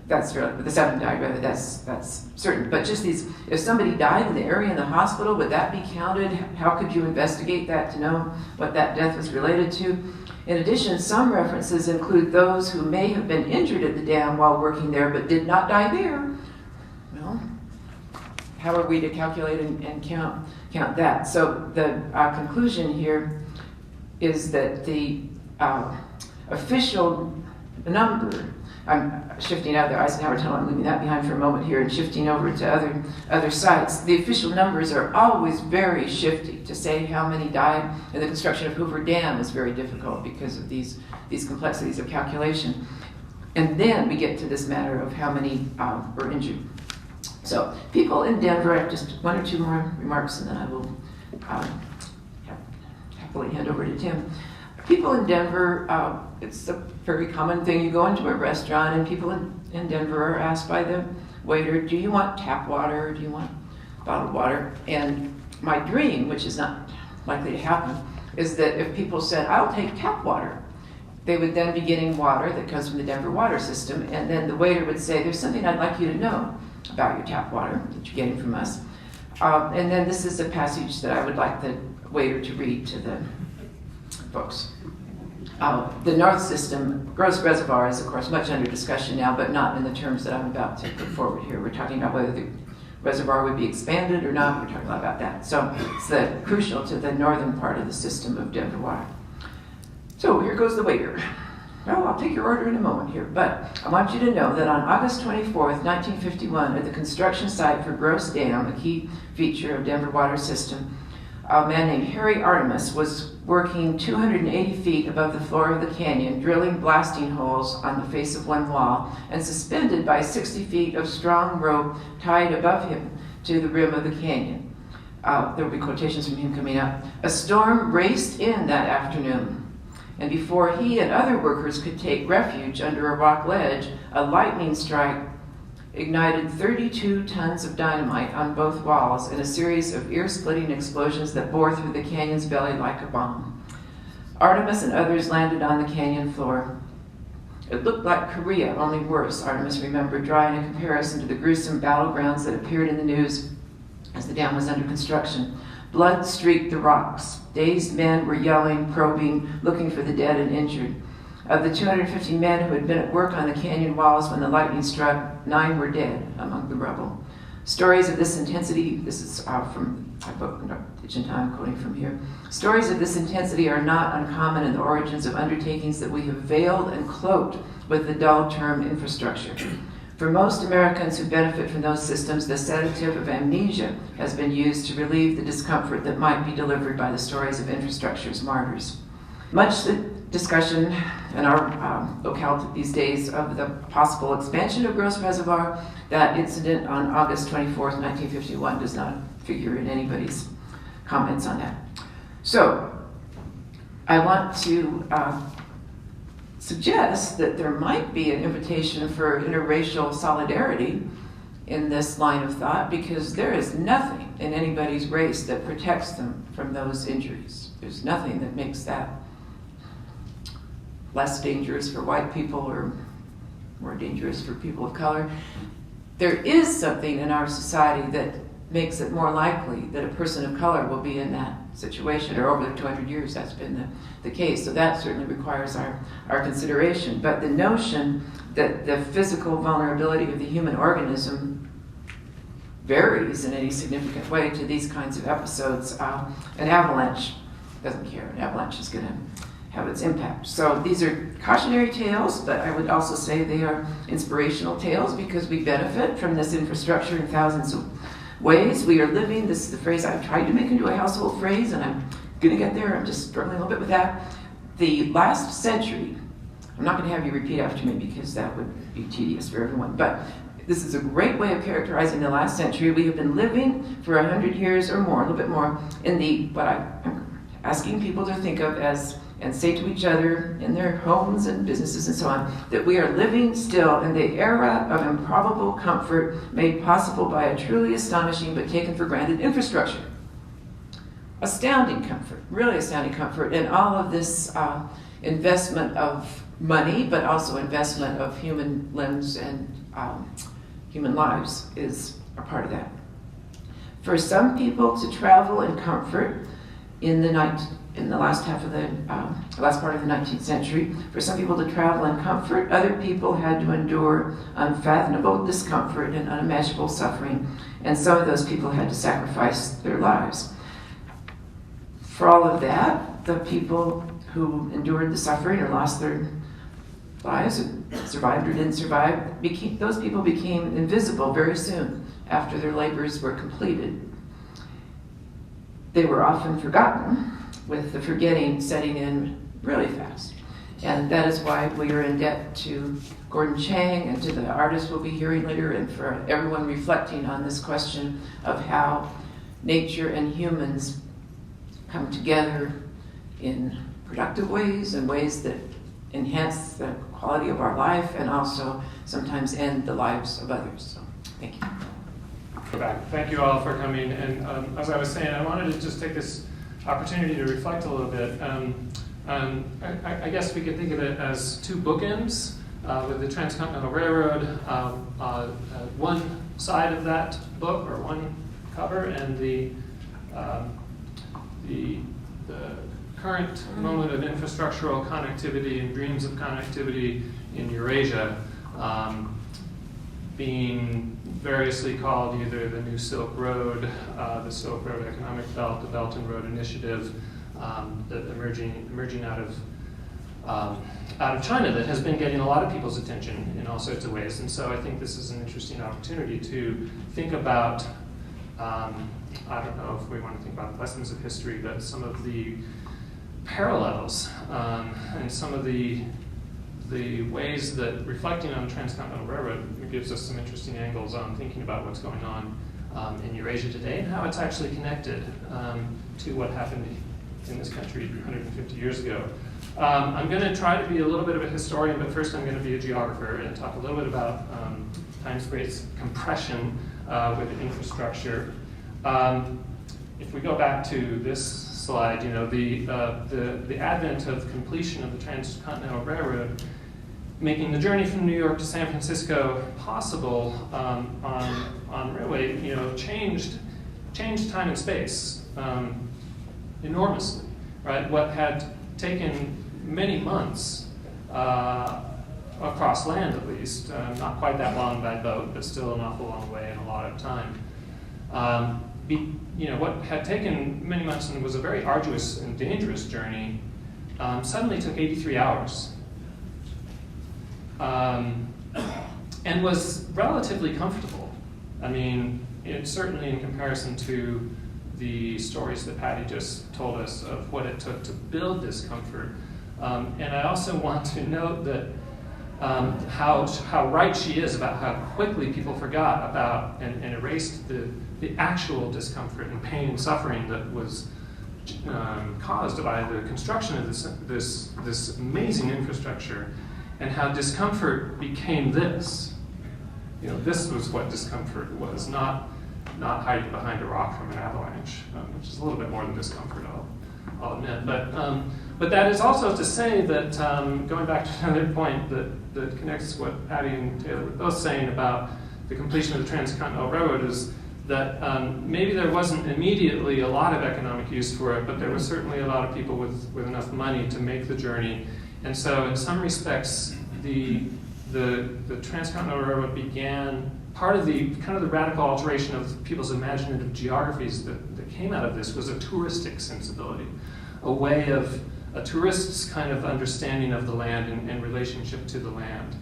A: That's really, the 7 died, rather, that's certain. But just these, if somebody died in the area in the hospital, would that be counted? How could you investigate that to know what that death was related to? In addition, some references include those who may have been injured at the dam while working there but did not die there. Well, how are we to calculate and count that? So the conclusion here is that the official number, I'm shifting out of the Eisenhower Tunnel, I'm leaving that behind for a moment here and shifting over to other sites. The official numbers are always very shifty. To say how many died in the construction of Hoover Dam is very difficult because of these complexities of calculation. And then we get to this matter of how many were injured. So people in Denver, I have just 1 or 2 more remarks and then I will happily hand over to Tim. People in Denver, it's a very common thing. You go into a restaurant and people in Denver are asked by the waiter, do you want tap water or do you want bottled water? And my dream, which is not likely to happen, is that if people said, I'll take tap water, they would then be getting water that comes from the Denver water system, and then the waiter would say, there's something I'd like you to know about your tap water that you're getting from us. And then this is a passage that I would like the waiter to read to the folks. The North System, Gross Reservoir, is of course much under discussion now, but not in the terms that I'm about to put forward here. We're talking about whether the reservoir would be expanded or not. We're talking a lot about that. So it's crucial to the northern part of the system of Denver water. So here goes the waiter. Well, I'll take your order in a moment here, but I want you to know that on August 24th, 1951, at the construction site for Gross Dam, a key feature of Denver water system, a man named Harry Artemis was working 280 feet above the floor of the canyon, drilling blasting holes on the face of one wall, and suspended by 60 feet of strong rope tied above him to the rim of the canyon. There will be quotations from him coming up. A storm raced in that afternoon, and before he and other workers could take refuge under a rock ledge, a lightning strike ignited 32 tons of dynamite on both walls in a series of ear-splitting explosions that bore through the canyon's belly like a bomb. Artemis and others landed on the canyon floor. It looked like Korea, only worse, Artemis remembered, drawing a comparison to the gruesome battlegrounds that appeared in the news as the dam was under construction. Blood streaked the rocks. Dazed men were yelling, probing, looking for the dead and injured. Of the 250 men who had been at work on the canyon walls when the lightning struck, 9 were dead among the rubble. Stories of this intensity, this is from my book, I'm quoting from here. Stories of this intensity are not uncommon in the origins of undertakings that we have veiled and cloaked with the dull term infrastructure. For most Americans who benefit from those systems, the sedative of amnesia has been used to relieve the discomfort that might be delivered by the stories of infrastructure's martyrs. Much the discussion in our locale these days of the possible expansion of Gross Reservoir, that incident on August 24th, 1951 does not figure in anybody's comments on that. So, I want to suggest that there might be an invitation for interracial solidarity in this line of thought, because there is nothing in anybody's race that protects them from those injuries. There's nothing that makes that less dangerous for white people or more dangerous for people of color. There is something in our society that makes it more likely that a person of color will be in that situation, or over the 200 years that's been the case. So that certainly requires our consideration. But the notion that the physical vulnerability of the human organism varies in any significant way to these kinds of episodes, an avalanche doesn't care. An avalanche is going to have its impact. So these are cautionary tales, but I would also say they are inspirational tales, because we benefit from this infrastructure in thousands of ways. We are living, this is the phrase I've tried to make into a household phrase, and I'm going to get there, I'm just struggling a little bit with that. The last century, I'm not going to have you repeat after me because that would be tedious for everyone, but this is a great way of characterizing the last century. We have been living for 100 years or more, a little bit more, in the, what I'm asking people to think of as, and say to each other in their homes and businesses and so on, that we are living still in the era of improbable comfort made possible by a truly astonishing but taken for granted infrastructure. Astounding comfort, really astounding comfort, and all of this investment of money, but also investment of human limbs and human lives is a part of that. For some people to travel in comfort in the last part of the 19th century, for some people to travel in comfort, other people had to endure unfathomable discomfort and unimaginable suffering, and some of those people had to sacrifice their lives. For all of that, the people who endured the suffering or lost their lives, or survived or didn't survive, those people became invisible very soon after their labors were completed. They were often forgotten, with the forgetting setting in really fast. And that is why we are in debt to Gordon Chang and to the artists we'll be hearing later, and for everyone reflecting on this question of how nature and humans come together in productive ways and ways that enhance the quality of our life and also sometimes end the lives of others. So, thank you.
B: Thank you all for coming. And as I was saying, I wanted to just take this opportunity to reflect a little bit. I guess we could think of it as two bookends, with the Transcontinental Railroad, one side of that book or one cover, and the current moment of infrastructural connectivity and dreams of connectivity in Eurasia, being variously called either the New Silk Road, the Silk Road Economic Belt, the Belt and Road Initiative, emerging out of China, that has been getting a lot of people's attention in all sorts of ways. And so I think this is an interesting opportunity to think about, I don't know if we want to think about lessons of history, but some of the parallels and some of the ways that reflecting on the Transcontinental Railroad gives us some interesting angles on thinking about what's going on in Eurasia today and how it's actually connected to what happened in this country 150 years ago. I'm going to try to be a little bit of a historian, but first I'm going to be a geographer and talk a little bit about time-space compression with infrastructure. If we go back to this slide, the advent of completion of the Transcontinental Railroad, making the journey from New York to San Francisco possible on railway, changed time and space enormously, right? What had taken many months across land, at least, not quite that long by boat, but still an awful long way and a lot of time. What had taken many months and was a very arduous and dangerous journey suddenly took 83 hours. And was relatively comfortable. I mean, certainly in comparison to the stories that Patty just told us of what it took to build this comfort. And I also want to note that how right she is about how quickly people forgot about and erased the actual discomfort and pain and suffering that was caused by the construction of this amazing infrastructure, and how discomfort became this. This was what discomfort was, not hiding behind a rock from an avalanche, which is a little bit more than discomfort, I'll admit. But that is also to say that, going back to another point that connects what Patty and Taylor were both saying about the completion of the Transcontinental Railroad, is that maybe there wasn't immediately a lot of economic use for it, but there was certainly a lot of people with enough money to make the journey. And so in some respects, the Transcontinental Railroad began part of the radical alteration of people's imaginative geographies that came out of this was a touristic sensibility, a tourist's kind of understanding of the land and relationship to the land.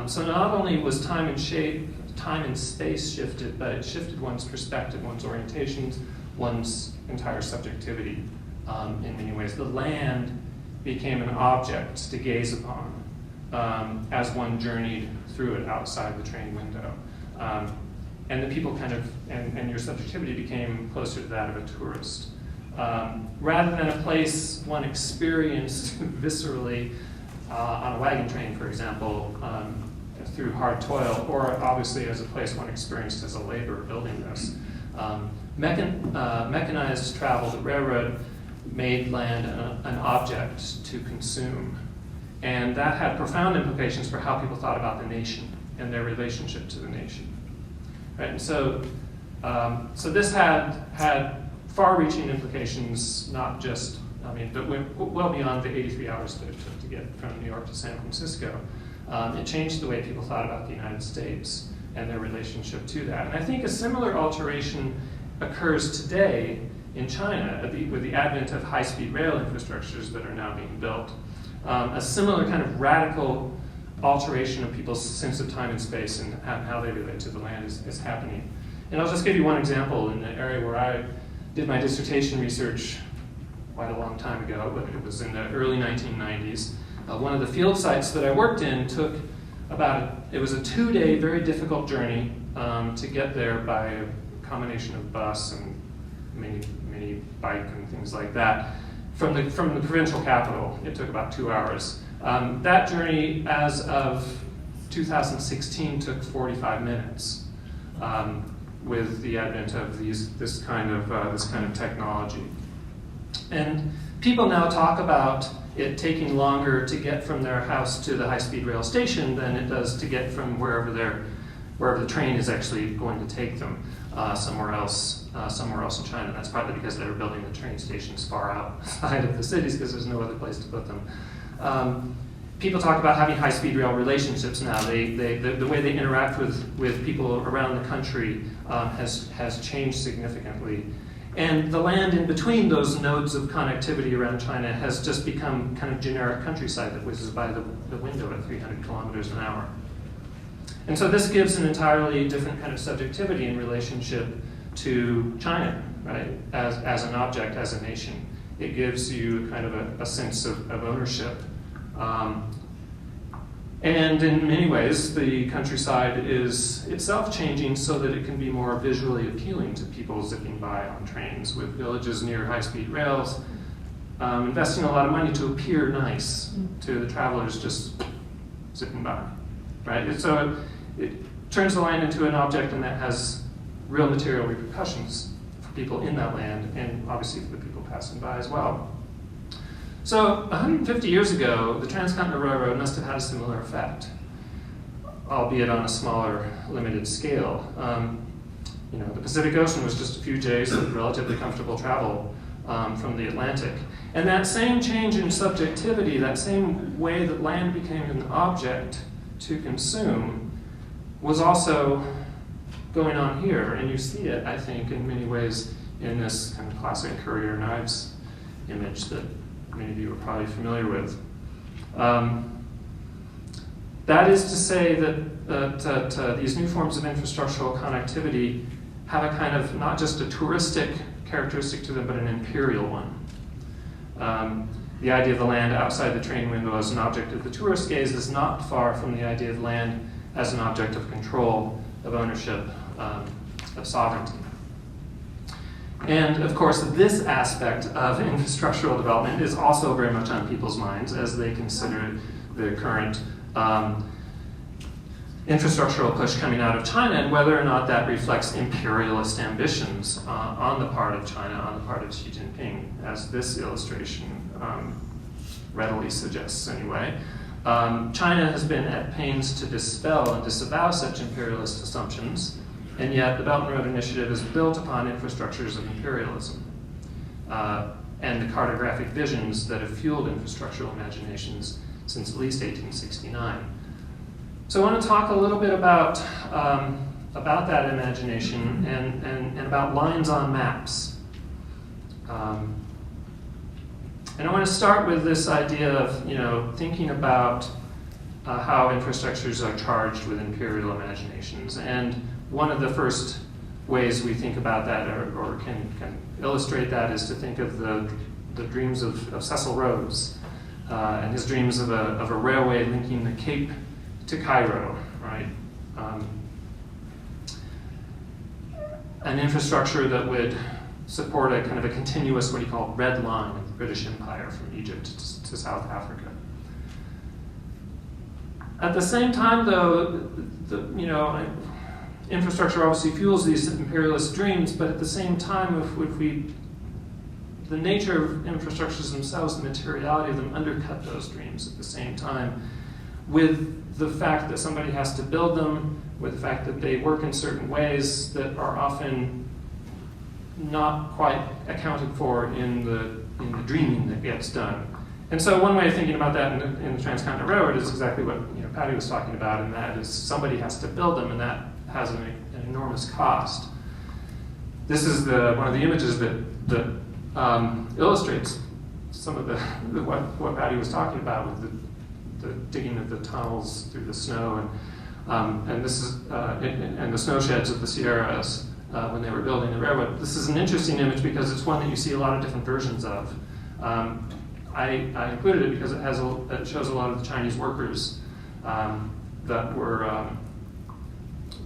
B: So not only was time and space shifted, but it shifted one's perspective, one's orientations, one's entire subjectivity in many ways. The land became an object to gaze upon as one journeyed through it outside the train window. And the people and your subjectivity became closer to that of a tourist. Rather than a place one experienced viscerally on a wagon train, for example, through hard toil, or obviously as a place one experienced as a laborer building this. Mechanized travel, the railroad made land an object to consume. And that had profound implications for how people thought about the nation and their relationship to the nation. Right? And so this had far-reaching implications, not just, but went well beyond the 83 hours that it took to get from New York to San Francisco. It changed the way people thought about the United States and their relationship to that. And I think a similar alteration occurs today in China with the advent of high-speed rail infrastructures that are now being built. A similar kind of radical alteration of people's sense of time and space and how they relate to the land is happening. And I'll just give you one example in the area where I did my dissertation research quite a long time ago, but it was in the early 1990s. One of the field sites that I worked in took it was a 2-day very difficult journey to get there by a combination of bus and many bike and things like that. From the provincial capital, it took about 2 hours. That journey, as of 2016, took 45 minutes with the advent of this kind of technology. And people now talk about it taking longer to get from their house to the high-speed rail station than it does to get from wherever the train is actually going to take them somewhere else in China. That's partly because they were building the train stations far outside of the cities because there's no other place to put them. People talk about having high-speed rail relationships now. The way they interact with people around the country has changed significantly. And the land in between those nodes of connectivity around China has just become kind of generic countryside that whizzes by the window at 300 kilometers an hour. And so this gives an entirely different kind of subjectivity in relationship to China, right? As an object, as a nation. It gives you kind of a sense of ownership. And in many ways, the countryside is itself changing so that it can be more visually appealing to people zipping by on trains, with villages near high-speed rails investing a lot of money to appear nice to the travelers just zipping by, right? And so it turns the land into an object, and that has real material repercussions for people in that land, and obviously for the people passing by as well. So 150 years ago, the Transcontinental Railroad must have had a similar effect, albeit on a smaller, limited scale. The Pacific Ocean was just a few days of relatively comfortable travel from the Atlantic. And that same change in subjectivity, that same way that land became an object to consume, was also going on here. And you see it, I think, in many ways in this kind of classic Currier Knives image that many of you are probably familiar with. That is to say that these new forms of infrastructural connectivity have a kind of not just a touristic characteristic to them, but an imperial one. The idea of the land outside the train window as an object of the tourist gaze is not far from the idea of land as an object of control, of ownership, of sovereignty. And of course, this aspect of infrastructural development is also very much on people's minds as they consider the current infrastructural push coming out of China, and whether or not that reflects imperialist ambitions on the part of China, on the part of Xi Jinping, as this illustration readily suggests anyway. China has been at pains to dispel and disavow such imperialist assumptions, and yet the Belt and Road Initiative is built upon infrastructures of imperialism and the cartographic visions that have fueled infrastructural imaginations since at least 1869. So I want to talk a little bit about that imagination and about lines on maps. And I want to start with this idea of thinking about how infrastructures are charged with imperial imaginations. And one of the first ways we think about that or can illustrate that is to think of the dreams of Cecil Rhodes and his dreams of a railway linking the Cape to Cairo, right? An infrastructure that would support a kind of a continuous, what he called red line of the British Empire from Egypt to South Africa. At the same time, though, infrastructure obviously fuels these imperialist dreams, but at the same time, the nature of infrastructures themselves, the materiality of them, undercut those dreams at the same time, with the fact that somebody has to build them, with the fact that they work in certain ways that are often not quite accounted for in the dreaming that gets done. And so one way of thinking about that in the Transcontinental Railroad is exactly what Patty was talking about, and that is somebody has to build them, and that has an enormous cost. This is one of the images that illustrates some of what Patty was talking about with the digging of the tunnels through the snow, and this is and the snow sheds of the Sierras when they were building the railroad. This is an interesting image because it's one that you see a lot of different versions of. I included it because it shows a lot of the Chinese workers that were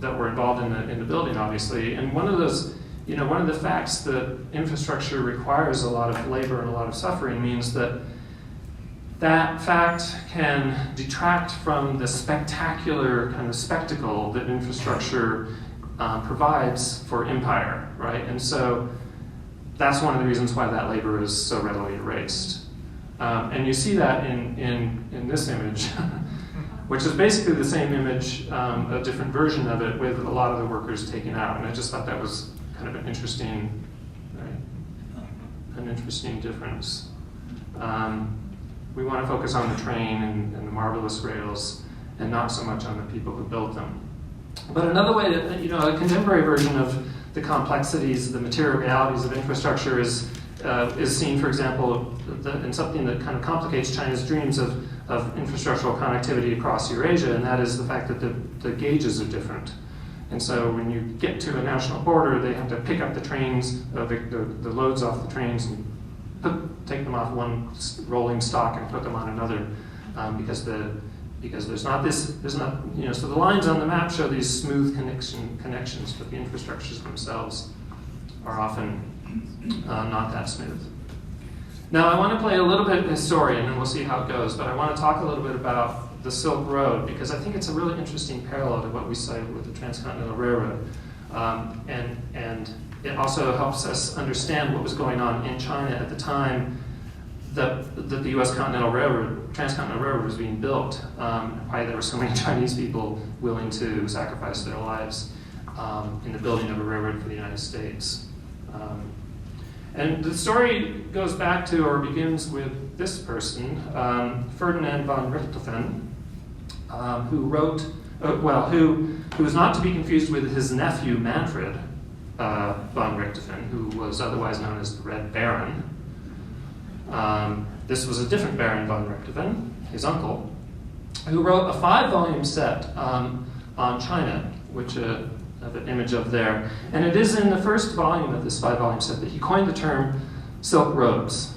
B: involved in the building, obviously. And one of the facts that infrastructure requires a lot of labor and a lot of suffering means that fact can detract from the spectacular kind of spectacle that infrastructure provides for empire, right? And so that's one of the reasons why that labor is so readily erased. And you see that in this image, which is basically the same image, a different version of it with a lot of the workers taken out. And I just thought that was kind of an interesting difference. We want to focus on the train and the marvelous rails and not so much on the people who built them. But another way a contemporary version of the complexities, the material realities of infrastructure is seen, for example, in something that kind of complicates China's dreams of infrastructural connectivity across Eurasia, and that is the fact that the gauges are different. And so when you get to a national border, they have to pick up the trains, the loads off the trains, and take them off one rolling stock and put them on another, because there's not, so the lines on the map show these smooth connections, but the infrastructures themselves are often not that smooth. Now, I want to play a little bit of historian, and we'll see how it goes, but I want to talk a little bit about the Silk Road, because I think it's a really interesting parallel to what we cited with the Transcontinental Railroad. And it also helps us understand what was going on in China at the time that the U.S. Transcontinental Railroad was being built, why there were so many Chinese people willing to sacrifice their lives in the building of a railroad for the United States. And the story goes back to, or begins with, this person, Ferdinand Von Richtofen, who wrote, who was not to be confused with his nephew Manfred von Richtofen, who was otherwise known as the Red Baron. This was a different Baron von Richtofen, his uncle, who wrote a 5-volume set on China, which have an image of there. And it is in the first volume of this 5-volume set that he coined the term Silk Roads.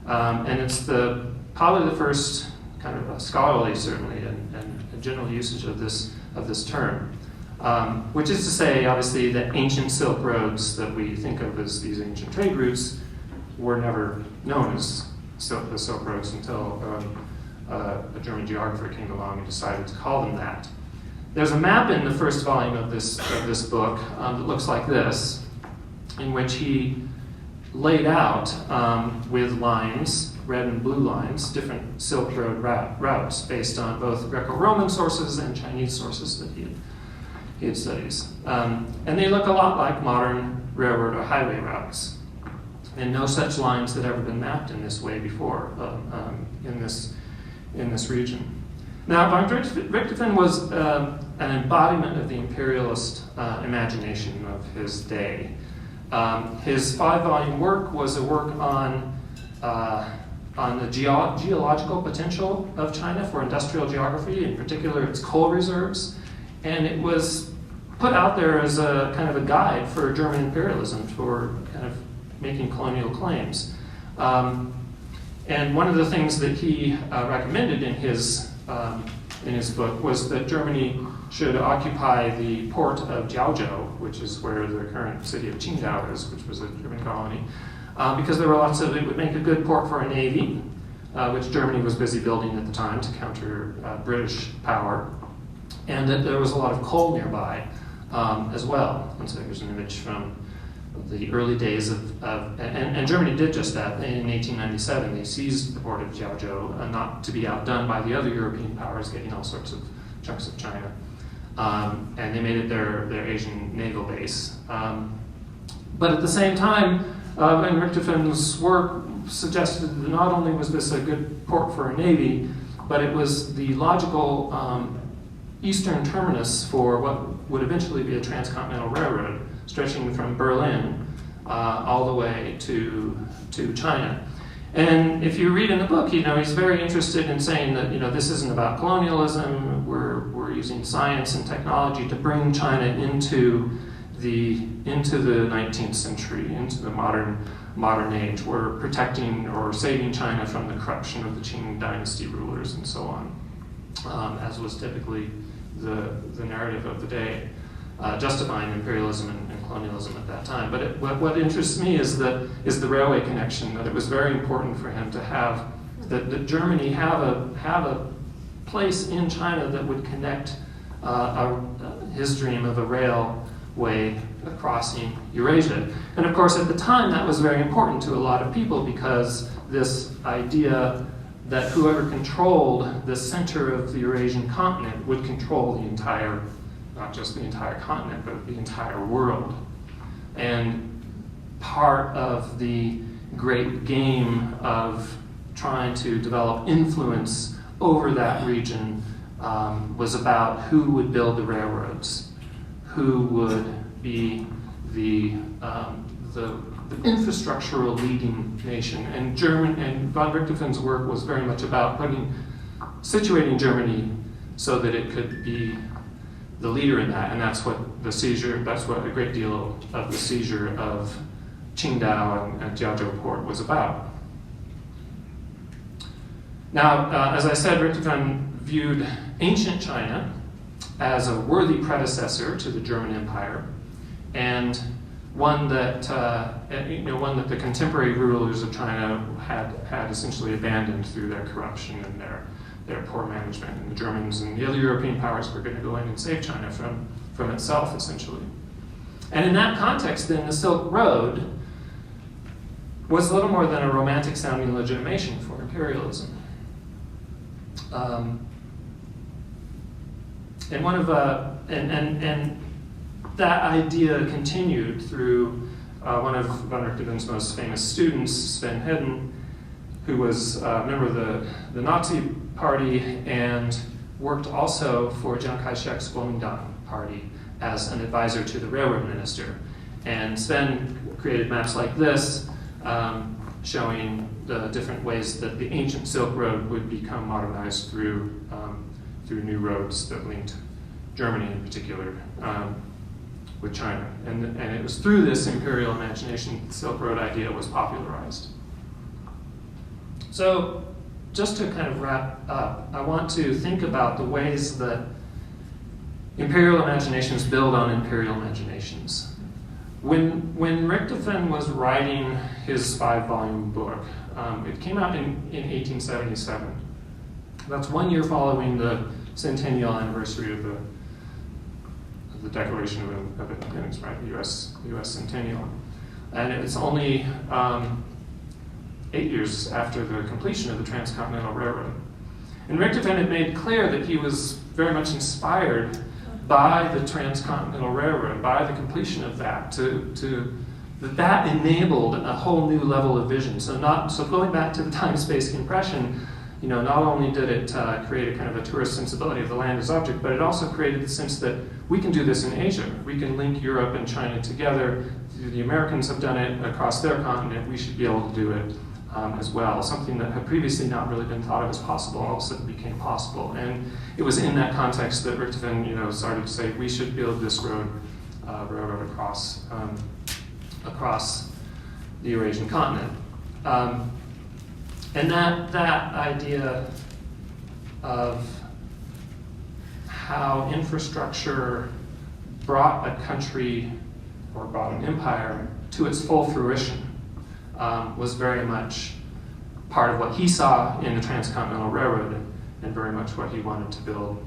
B: And it's probably the first kind of scholarly, certainly, and general usage of this term. Which is to say, obviously, that ancient Silk Roads that we think of as these ancient trade routes were never known as the Silk Roads until a German geographer came along and decided to call them that. There's a map in the first volume of this book that looks like this, in which he laid out with lines, red and blue lines, different Silk Road routes based on both Greco-Roman sources and Chinese sources that he had studied. And they look a lot like modern railroad or highway routes. And no such lines had ever been mapped in this way before in this region. Now, von Richtofen was an embodiment of the imperialist imagination of his day. His 5-volume work was a work on the geological potential of China for industrial geography, in particular its coal reserves, and it was put out there as a kind of a guide for German imperialism for kind of making colonial claims. And one of the things that he recommended in his book was that Germany should occupy the port of Jiaozhou, which is where the current city of Qingdao is, which was a German colony, because there were it would make a good port for a navy, which Germany was busy building at the time to counter British power, and that there was a lot of coal nearby as well. And so here's an image from the early days and Germany did just that. In 1897, they seized the port of Jiaozhou, not to be outdone by the other European powers getting all sorts of chunks of China. And they made it their Asian naval base. But at the same time, Von Richtofen's work suggested that not only was this a good port for a navy, but it was the logical eastern terminus for what would eventually be a transcontinental railroad, stretching from Berlin all the way to China. And if you read in the book, he's very interested in saying that this isn't about colonialism. We're using science and technology to bring China into the 19th century, into the modern age. We're protecting or saving China from the corruption of the Qing dynasty rulers and so on, as was typically the narrative of the day. Justifying imperialism and colonialism at that time. But what interests me is the railway connection, that it was very important for him to have, that Germany have a place in China that would connect his dream of a railway crossing Eurasia. And of course, at the time, that was very important to a lot of people, because this idea that whoever controlled the center of the Eurasian continent would control the entire, not just the entire continent, but the entire world. And part of the great game of trying to develop influence over that region was about who would build the railroads, who would be the infrastructural leading nation. And von Richtofen's work was very much about situating Germany so that it could be the leader in that, and that's what a great deal of the seizure of Qingdao and Jiaozhou port was about. Now, as I said, Richtofen viewed ancient China as a worthy predecessor to the German Empire, and one that one that the contemporary rulers of China had essentially abandoned through their corruption and their poor management. And the Germans and the other European powers were going to go in and save China from itself, essentially. And in that context, then, the Silk Road was little more than a romantic-sounding legitimation for imperialism. And that idea continued through one of von Richthofen's most famous students, Sven Hedden, who was a member of the Nazi Party and worked also for Chiang Kai-shek's Kuomintang Party as an advisor to the railroad minister. And Sven created maps like this, showing the different ways that the ancient Silk Road would become modernized through new roads that linked Germany in particular with China. And it was through this imperial imagination that the Silk Road idea was popularized. So just to kind of wrap up, I want to think about the ways that imperial imaginations build on imperial imaginations. When Richtofen was writing his 5-volume book, it came out in 1877. That's 1 year following the centennial anniversary of the Declaration of Independence, right? The U.S. centennial. And it's only 8 years after the completion of the Transcontinental Railroad. And Richtofen had made clear that he was very much inspired by the Transcontinental Railroad, by the completion of that, that enabled a whole new level of vision. So going back to the time-space compression, not only did it create a kind of a tourist sensibility of the land as object, but it also created the sense that we can do this in Asia. We can link Europe and China together. The Americans have done it across their continent. We should be able to do it as well. Something that had previously not really been thought of as possible all of a sudden became possible. And it was in that context that Richtofen, started to say we should build this railroad across the Eurasian continent. And that idea of how infrastructure brought a country or brought an empire to its full fruition was very much part of what he saw in the Transcontinental Railroad and very much what he wanted to build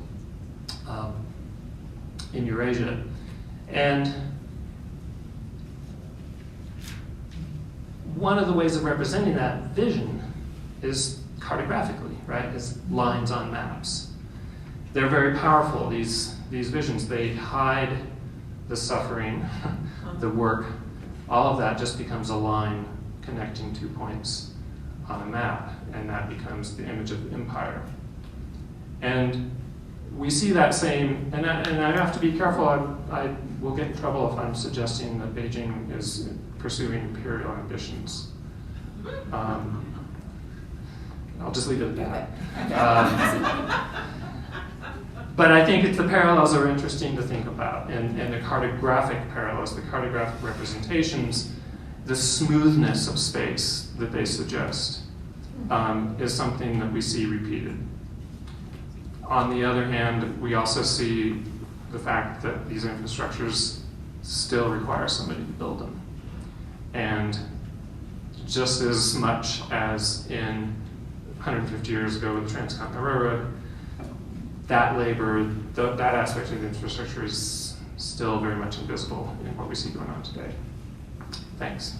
B: in Eurasia. And one of the ways of representing that vision is cartographically, right? Is lines on maps. They're very powerful, these visions. They hide the suffering, the work. All of that just becomes a line connecting 2 points on a map, and that becomes the image of empire. And we see that same, and I have to be careful, I will get in trouble if I'm suggesting that Beijing is pursuing imperial ambitions. I'll just leave it at that. But I think the parallels are interesting to think about, and the cartographic parallels, the cartographic representations, the smoothness of space that they suggest is something that we see repeated. On the other hand, we also see the fact that these infrastructures still require somebody to build them. And just as much as in 150 years ago with the Transcontinental Railroad, that labor, that aspect of the infrastructure is still very much invisible in what we see going on today. Thanks.